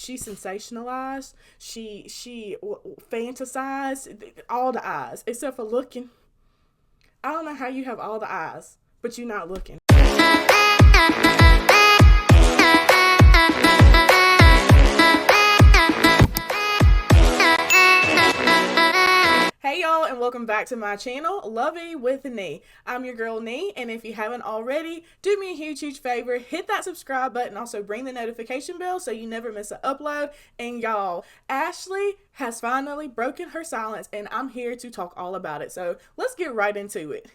she sensationalized, she fantasized, all the eyes, except for looking. I don't know how you have all the eyes, but you're not looking. Hey y'all, and welcome back to my channel, Lovey with Nee. I'm your girl Nee, and if you haven't already, do me a huge favor, hit that subscribe button, also ring the notification bell so you never miss an upload. And y'all, Ashley has finally broken her silence, and I'm here to talk all about it. So let's get right into it.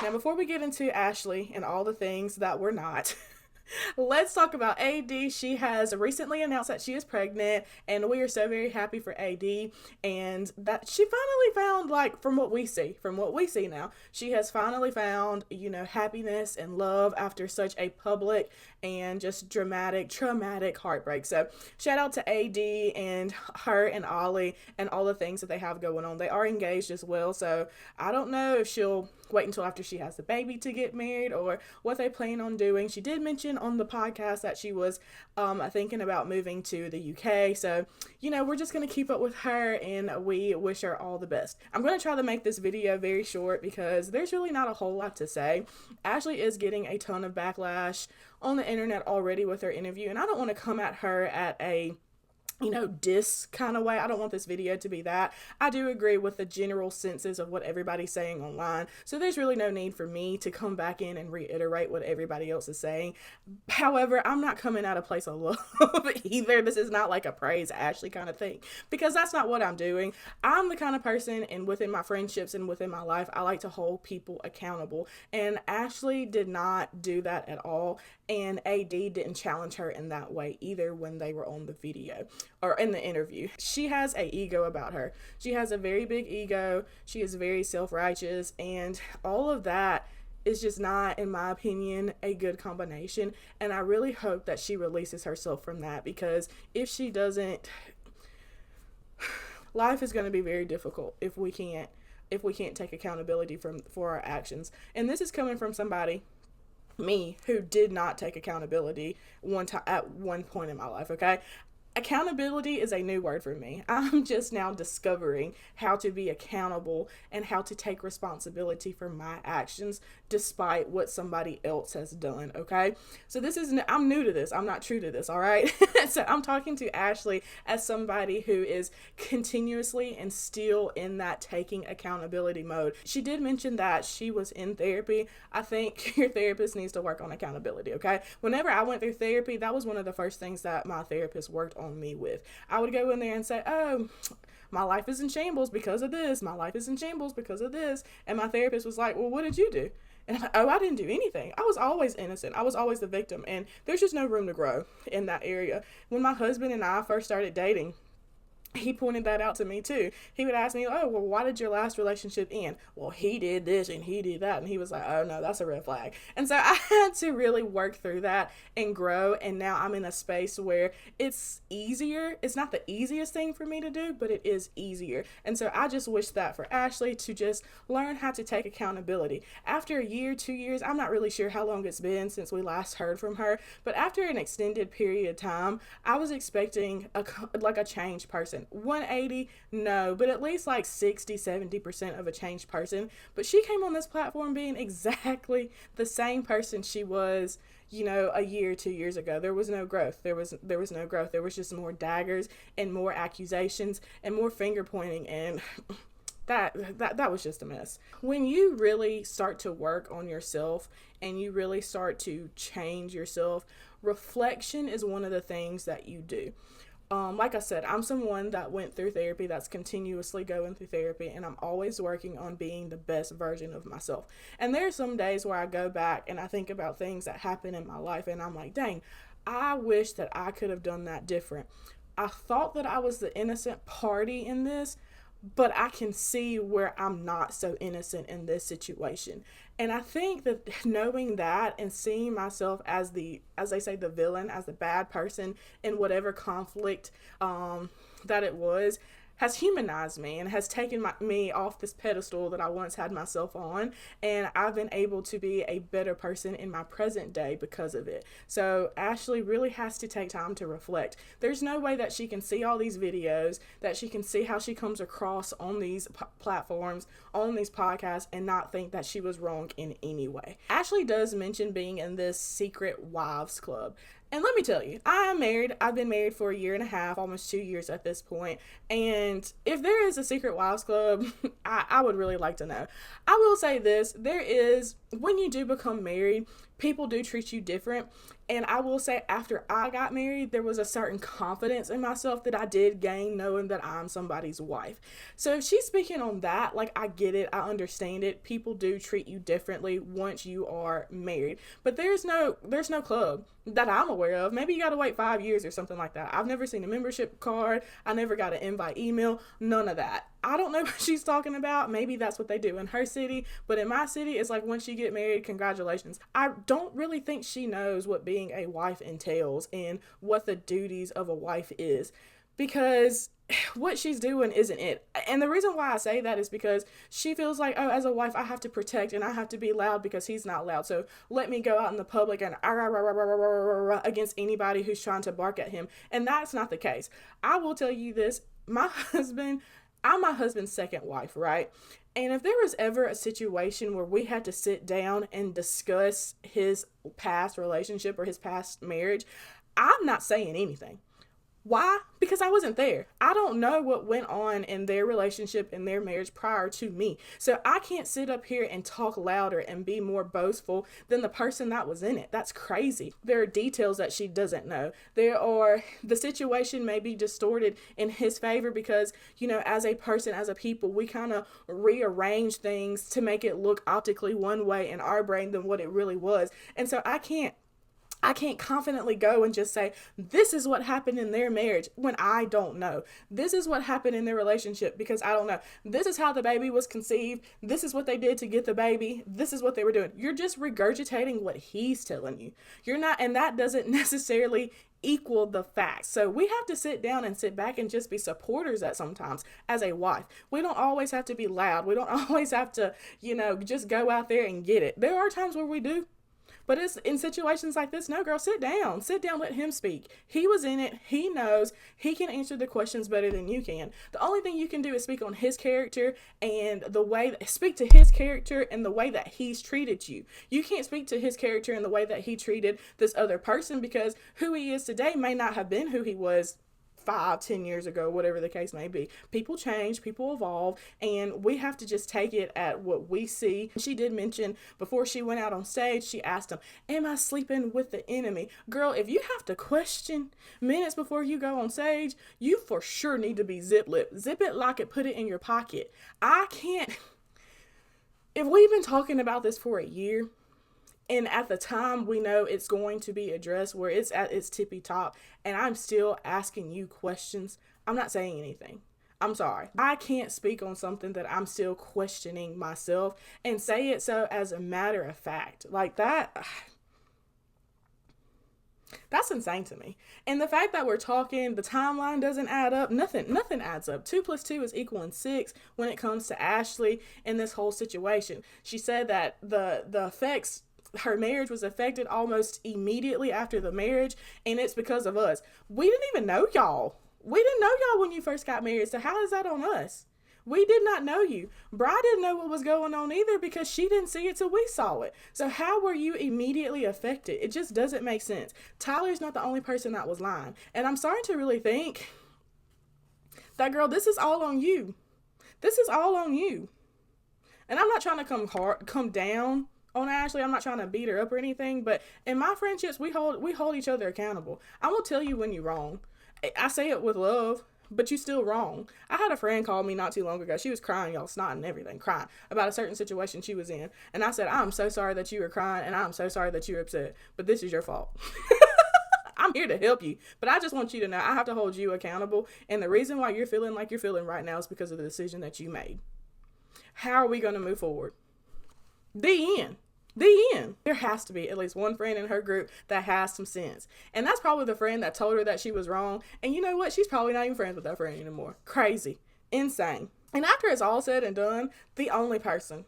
Now, before we get into Ashley and all the things that we're not, let's talk about AD. She has recently announced that she is pregnant, and we are so very happy for AD, and that she finally found, like, from what we see now, she has finally found, happiness and love after such a public and just dramatic, traumatic heartbreak. So shout out to AD and her and Ollie and all the things that they have going on. They are engaged as well, so I don't know if she'll wait until after she has the baby to get married or what they plan on doing. She did mention on the podcast that she was thinking about moving to the UK. So, we're just going to keep up with her, and we wish her all the best. I'm going to try to make this video very short because there's really not a whole lot to say. Ashley is getting a ton of backlash on the internet already with her interview, and I don't want to come at her at a diss kind of way. I don't want this video to be that. I do agree with the general senses of what everybody's saying online, so there's really no need for me to come back in and reiterate what everybody else is saying. However, I'm not coming out of place of love either. This is not like a praise Ashley kind of thing, because that's not what I'm doing. I'm the kind of person, and within my friendships and within my life, I like to hold people accountable, and Ashley did not do that at all, and AD didn't challenge her in that way either when they were on the video or in the interview. She has a ego about her. She has a very big ego. She is very self-righteous, and all of that is just not, in my opinion, a good combination. And I really hope that she releases herself from that, because if she doesn't, life is going to be very difficult if we can't take accountability for our actions. And this is coming from somebody, me, who did not take accountability at one point in my life. Okay, accountability is a new word for me. I'm just now discovering how to be accountable and how to take responsibility for my actions despite what somebody else has done, okay? So I'm new to this. I'm not true to this, all right? So I'm talking to Ashley as somebody who is continuously and still in that taking accountability mode. She did mention that she was in therapy. I think your therapist needs to work on accountability, okay? Whenever I went through therapy, that was one of the first things that my therapist worked on me with. I would go in there and say, oh, my life is in shambles because of this. My life is in shambles because of this. And my therapist was like, well, what did you do? And I'm like, oh, I didn't do anything. I was always innocent. I was always the victim. And there's just no room to grow in that area. When my husband and I first started dating, he pointed that out to me too. He would ask me, oh, well, why did your last relationship end? Well, he did this and he did that. And he was like, oh no, that's a red flag. And so I had to really work through that and grow. And now I'm in a space where it's easier. It's not the easiest thing for me to do, but it is easier. And so I just wish that for Ashley to just learn how to take accountability. After a year, 2 years, I'm not really sure how long it's been since we last heard from her, but after an extended period of time, I was expecting a changed person. 180, no, but at least like 60-70% of a changed person. But she came on this platform being exactly the same person she was, a year, 2 years ago. There was no growth. There was no growth. There was just more daggers and more accusations and more finger pointing, and that was just a mess. When you really start to work on yourself and you really start to change yourself, reflection is one of the things that you do. Like I said, I'm someone that went through therapy, that's continuously going through therapy, and I'm always working on being the best version of myself. And there are some days where I go back and I think about things that happened in my life, and I'm like, dang, I wish that I could have done that different. I thought that I was the innocent party in this, but I can see where I'm not so innocent in this situation. And I think that knowing that and seeing myself as as they say, the villain, as the bad person in whatever conflict that it was, has humanized me and has taken me off this pedestal that I once had myself on. And I've been able to be a better person in my present day because of it. So Ashley really has to take time to reflect. There's no way that she can see all these videos, that she can see how she comes across on these platforms, on these podcasts, and not think that she was wrong in any way. Ashley does mention being in this secret wives club. And let me tell you, I am married. I've been married for 1.5 years, almost 2 years at this point. And if there is a secret wives club, I would really like to know. I will say this, there is, when you do become married, people do treat you different. And I will say, after I got married, there was a certain confidence in myself that I did gain knowing that I'm somebody's wife. So if she's speaking on that, like, I get it, I understand it. People do treat you differently once you are married. But there's no club that I'm aware of. Maybe you got to wait 5 years or something like that. I've never seen a membership card. I never got an invite email. None of that. I don't know what she's talking about. Maybe that's what they do in her city. But in my city, it's like once you get married, congratulations. I don't really think she knows what being a wife entails and what the duties of a wife is, because what she's doing isn't it. And the reason why I say that is because she feels like, oh, as a wife, I have to protect and I have to be loud because he's not loud. So let me go out in the public and against anybody who's trying to bark at him. And that's not the case. I will tell you this, I'm my husband's second wife, right? And if there was ever a situation where we had to sit down and discuss his past relationship or his past marriage, I'm not saying anything. Why? Because I wasn't there. I don't know what went on in their relationship, in their marriage prior to me. So I can't sit up here and talk louder and be more boastful than the person that was in it. That's crazy. There are details that she doesn't know. The situation may be distorted in his favor because, as a person, as a people, we kind of rearrange things to make it look optically one way in our brain than what it really was. And so I can't confidently go and just say, this is what happened in their marriage when I don't know. This is what happened in their relationship because I don't know. This is how the baby was conceived. This is what they did to get the baby. This is what they were doing. You're just regurgitating what he's telling you. You're not, and that doesn't necessarily equal the facts. So we have to sit down and sit back and just be supporters at sometimes as a wife. We don't always have to be loud. We don't always have to, just go out there and get it. There are times where we do. But it's in situations like this, no, girl, sit down, let him speak. He was in it. He knows. He can answer the questions better than you can. The only thing you can do is speak on his character and speak to his character and the way that he's treated you. You can't speak to his character and the way that he treated this other person because who he is today may not have been who he was 5-10 years ago, whatever the case may be. People change, people evolve, and we have to just take it at what we see. She did mention before she went out on stage, she asked him, am I sleeping with the enemy? Girl, if you have to question minutes before you go on stage, you for sure need to be zip-lipped. Zip it, lock it, put it in your pocket. If we've been talking about this for a year, and at the time, we know it's going to be addressed where it's at its tippy top, and I'm still asking you questions, I'm not saying anything. I'm sorry. I can't speak on something that I'm still questioning myself and say it so as a matter of fact. Like that, that's insane to me. And the fact that we're talking, the timeline doesn't add up. Nothing adds up. 2 + 2 is equaling 6 when it comes to Ashley and this whole situation. She said that the effects, her marriage was affected almost immediately after the marriage, and it's because of us. We didn't even know y'all. We didn't know y'all when you first got married, so how is that on us? We did not know you. Bri didn't know what was going on either because she didn't see it till we saw it. So how were you immediately affected? It just doesn't make sense. Tyler's not the only person that was lying. And I'm starting to really think that, girl, this is all on you. This is all on you. And I'm not trying to come down on Ashley. I'm not trying to beat her up or anything, but in my friendships, we hold each other accountable. I will tell you when you're wrong. I say it with love, but you still wrong. I had a friend call me not too long ago. She was crying, y'all, snotting and everything, crying about a certain situation she was in. And I said, I'm so sorry that you were crying, and I'm so sorry that you're upset, but this is your fault. I'm here to help you, but I just want you to know I have to hold you accountable. And the reason why you're feeling like you're feeling right now is because of the decision that you made. How are we going to move forward? The end. The end. There has to be at least one friend in her group that has some sense. And that's probably the friend that told her that she was wrong. And you know what? She's probably not even friends with that friend anymore. Crazy. Insane. And after it's all said and done, the only person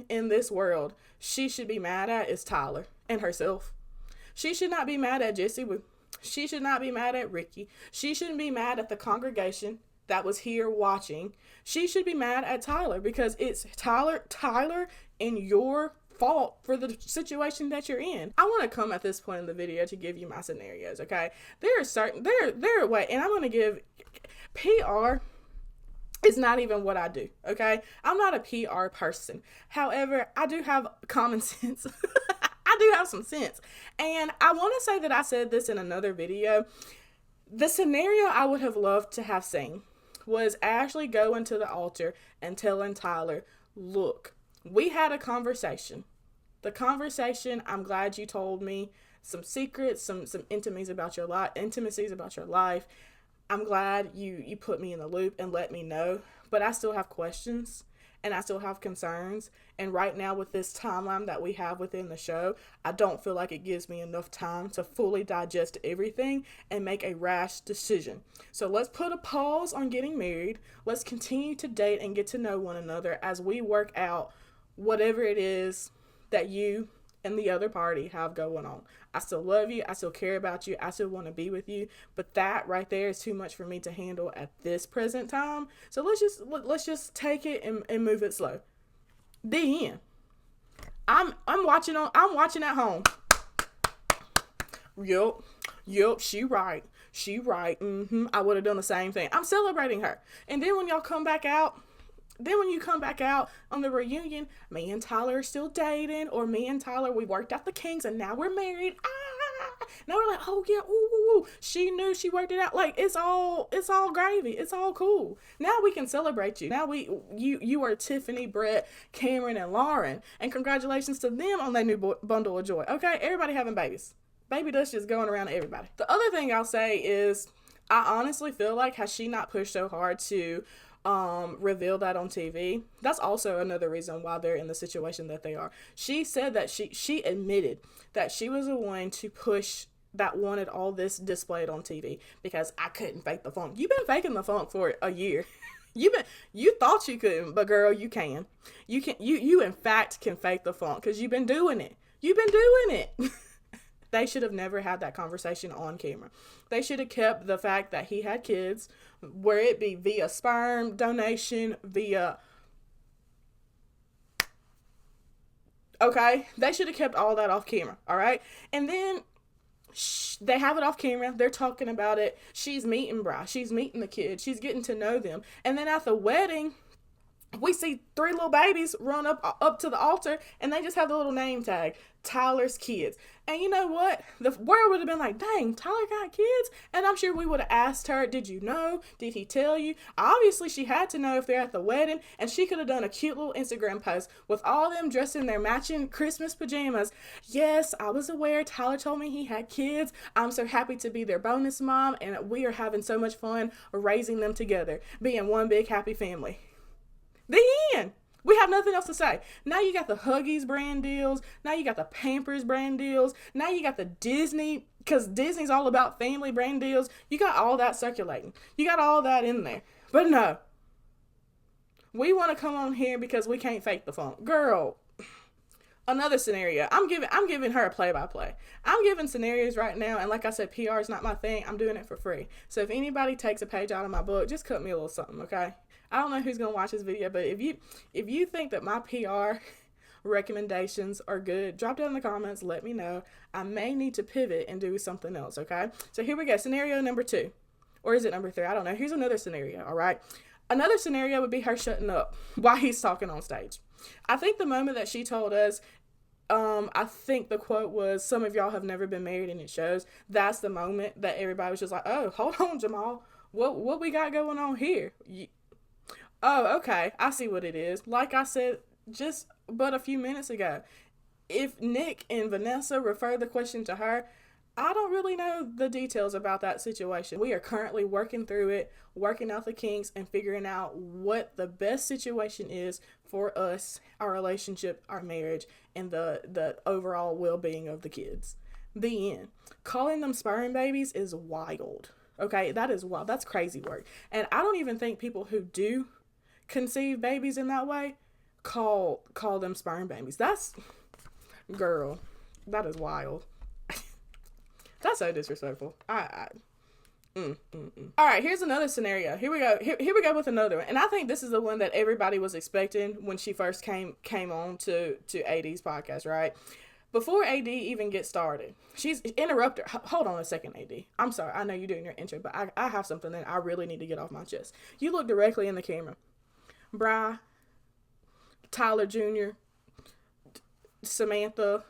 in this world she should be mad at is Tyler and herself. She should not be mad at Jesse. She should not be mad at Ricky. She shouldn't be mad at the congregation that was here watching. She should be mad at Tyler because it's Tyler and your fault for the situation that you're in. I want to come at this point in the video to give you my scenarios, okay? There are way, and I'm going to give PR is not even what I do, okay? I'm not a PR person. However, I do have common sense. I do have some sense. And I want to say that I said this in another video. The scenario I would have loved to have seen was Ashley going to the altar and telling Tyler, look, we had a conversation. The conversation, I'm glad you told me some secrets, some intimacies about your life. I'm glad you put me in the loop and let me know, but I still have questions and I still have concerns. And right now with this timeline that we have within the show, I don't feel like it gives me enough time to fully digest everything and make a rash decision. So let's put a pause on getting married. Let's continue to date and get to know one another as we work out whatever it is that you and the other party have going on. I still love you. I still care about you. I still want to be with you. But that right there is too much for me to handle at this present time. So let's just take it and move it slow. The end. I'm watching at home. Yup, she right. I would have done the same thing. I'm celebrating her. And then when you come back out on the reunion, me and Tyler are still dating, or me and Tyler, we worked out the kinks and now we're married. Now we're like, oh yeah, ooh. She knew, she worked it out. Like, it's all gravy. It's all cool. Now we can celebrate you. Now you are Tiffany, Brett, Cameron, and Lauren. And congratulations to them on their new bundle of joy. Okay, everybody having babies. Baby dust is going around to everybody. The other thing I'll say is, I honestly feel like, has she not pushed so hard to reveal that on TV, that's also another reason why they're in the situation that they are. She said that she admitted that she was the one to push that wanted all this displayed on TV because I couldn't fake the funk. You've been faking the funk for a year. You thought you couldn't, but girl, you can. You in fact can fake the funk because you've been doing it. They should have never had that conversation on camera. They should have kept the fact that he had kids, where it be via sperm donation, okay? They should have kept all that off camera, all right? And then they have it off camera. They're talking about it. She's meeting Bryce. She's meeting the kids. She's getting to know them. And then at the wedding, we see 3 little babies run up to the altar, and they just have the little name tag, Tyler's kids. And you know what? The world would have been like, dang, Tyler got kids? And I'm sure we would have asked her, did you know? Did he tell you? Obviously, she had to know if they're at the wedding, and she could have done a cute little Instagram post with all them dressed in their matching Christmas pajamas. Yes, I was aware. Tyler told me he had kids. I'm so happy to be their bonus mom, and we are having so much fun raising them together, being one big happy family. The end. We have nothing else to say. Now you got the Huggies brand deals. Now you got the Pampers brand deals. Now you got the Disney, because Disney's all about family brand deals. You got all that circulating. You got all that in there. But no. We want to come on here because we can't fake the funk. Girl. Another scenario. I'm giving her a play-by-play. I'm giving scenarios right now, and like I said, PR is not my thing. I'm doing it for free. So if anybody takes a page out of my book, just cut me a little something, okay? I don't know who's gonna watch this video, but if you think that my PR recommendations are good, drop down in the comments, let me know. I may need to pivot and do something else, okay? So here we go. Scenario number 2. Or is it number 3? I don't know. Here's another scenario, all right? Another scenario would be her shutting up while he's talking on stage. I think the moment that she told us, I think the quote was, some of y'all have never been married, and it shows. That's the moment that everybody was just like, oh, hold on, Jamal. What we got going on here? Oh, okay. I see what it is. Like I said just but a few minutes ago, if Nick and Vanessa refer the question to her, I don't really know the details about that situation. We are currently working through it, working out the kinks, and figuring out what the best situation is for us, our relationship, our marriage, and the overall well-being of the kids. The end. Calling them sperm babies is wild. Okay, that is wild. That's crazy work. And I don't even think people who do conceive babies in that way call them sperm babies. That's, girl, that is wild. That's so disrespectful. All right, here's another scenario. Here we go. Here we go with another one. And I think this is the one that everybody was expecting when she first came on to AD's podcast, right? Before AD even gets started, she's interrupted. Hold on a second, AD. I'm sorry. I know you're doing your intro, but I have something that I really need to get off my chest. You look directly in the camera. Bri, Tyler Jr., Samantha,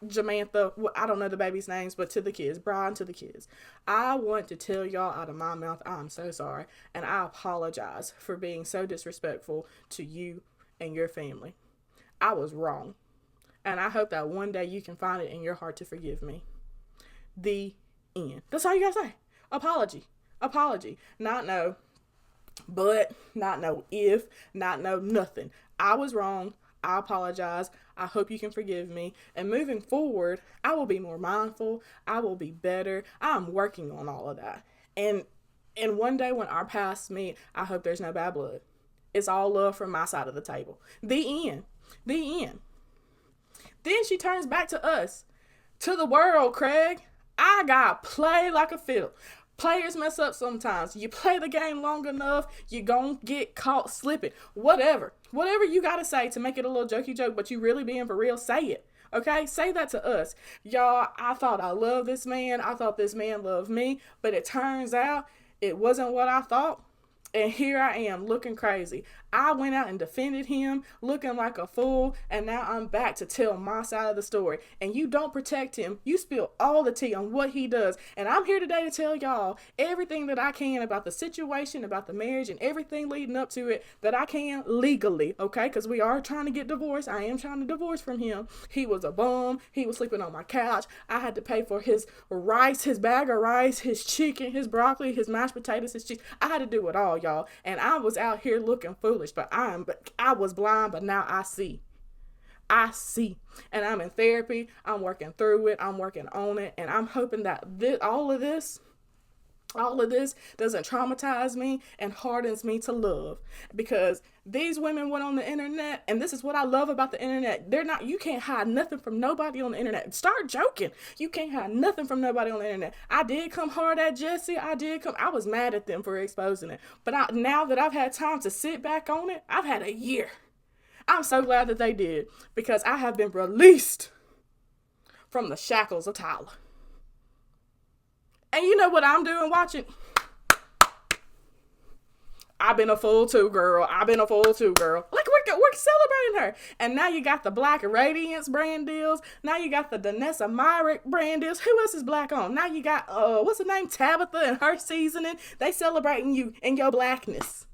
Jamantha, I don't know the baby's names, but to the kids, Brian, to the kids, I want to tell y'all out of my mouth, I'm so sorry, and I apologize for being so disrespectful to you and your family. I was wrong, and I hope that one day you can find it in your heart to forgive me. The end. That's all you gotta say. Apology. Not no, but, not no if, not no nothing. I was wrong. I apologize. I hope you can forgive me. And moving forward, I will be more mindful. I will be better. I'm working on all of that. And one day when our paths meet, I hope there's no bad blood. It's all love from my side of the table. The end. Then she turns back to us. To the world, Craig. I got play like a fiddle. Players mess up sometimes. You play the game long enough, you gon' get caught slipping. Whatever you gotta say to make it a little jokey joke, but you really being for real, say it. Okay? Say that to us. Y'all, I thought I loved this man. I thought this man loved me. But it turns out it wasn't what I thought. And here I am looking crazy. I went out and defended him, looking like a fool, and now I'm back to tell my side of the story. And you don't protect him. You spill all the tea on what he does. And I'm here today to tell y'all everything that I can about the situation, about the marriage, and everything leading up to it that I can legally, okay? Because we are trying to get divorced. I am trying to divorce from him. He was a bum. He was sleeping on my couch. I had to pay for his rice, his bag of rice, his chicken, his broccoli, his mashed potatoes, his cheese. I had to do it all, y'all. And I was out here looking foolish, but I was blind, but now I see. And I'm in therapy. I'm working through it. I'm working on it. And I'm hoping that all of this doesn't traumatize me and hardens me to love, because these women went on the internet, and this is what I love about the internet. You can't hide nothing from nobody on the internet. Start joking. You can't hide nothing from nobody on the internet. I did come hard at Jesse. I was mad at them for exposing it. But now that I've had time to sit back on it, I've had a year. I'm so glad that they did, because I have been released from the shackles of Tyler. And you know what I'm doing watching? I've been a fool too, girl. Like, we're celebrating her. And now you got the Black Radiance brand deals. Now you got the Danessa Myrick brand deals. Who else is black on? Now you got, what's her name? Tabitha and her seasoning. They celebrating you and your blackness.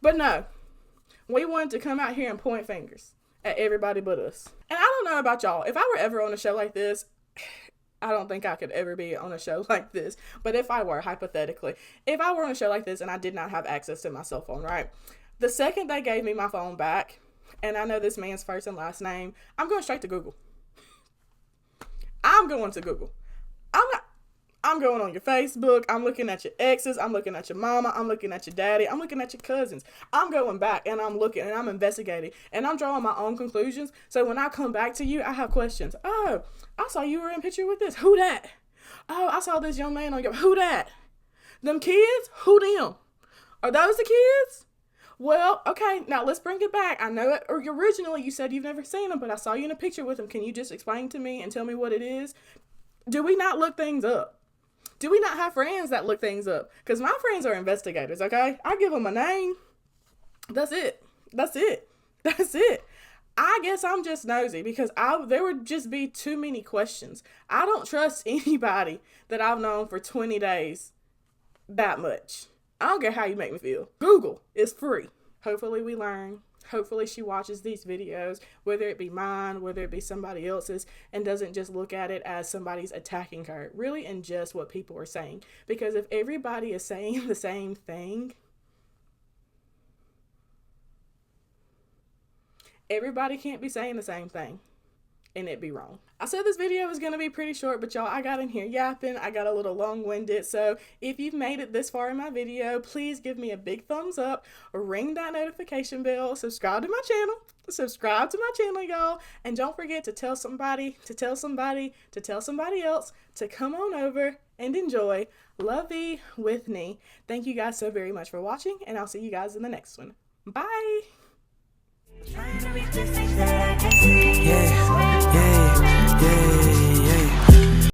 But no, we wanted to come out here and point fingers at everybody but us. And I don't know about y'all. If I were ever on a show like this, I don't think I could ever be on a show like this. But if I were, hypothetically, if I were on a show like this and I did not have access to my cell phone, right? The second they gave me my phone back, and I know this man's first and last name, I'm going straight to Google. I'm going to Google. I'm going on your Facebook. I'm looking at your exes. I'm looking at your mama. I'm looking at your daddy. I'm looking at your cousins. I'm going back and I'm looking and I'm investigating and I'm drawing my own conclusions. So when I come back to you, I have questions. Oh, I saw you were in picture with this. Who that? Oh, I saw this young man on your, who that? Them kids? Who them? Are those the kids? Well, okay, now let's bring it back. I know it, or originally you said you've never seen them, but I saw you in a picture with them. Can you just explain to me and tell me what it is? Do we not look things up? Do we not have friends that look things up? Because my friends are investigators, okay? I give them a name. That's it. I guess I'm just nosy because there would just be too many questions. I don't trust anybody that I've known for 20 days that much. I don't care how you make me feel. Google is free. Hopefully we learn. Hopefully she watches these videos, whether it be mine, whether it be somebody else's, and doesn't just look at it as somebody's attacking her. Really ingest what people are saying. Because if everybody is saying the same thing, everybody can't be saying the same thing and it be wrong. I said this video was going to be pretty short, but y'all, I got in here yapping. I got a little long-winded. So if you've made it this far in my video, please give me a big thumbs up, ring that notification bell, subscribe to my channel, y'all. And don't forget to tell somebody, to tell somebody, to tell somebody else to come on over and enjoy Lovey with me. Thank you guys so very much for watching, and I'll see you guys in the next one. Bye.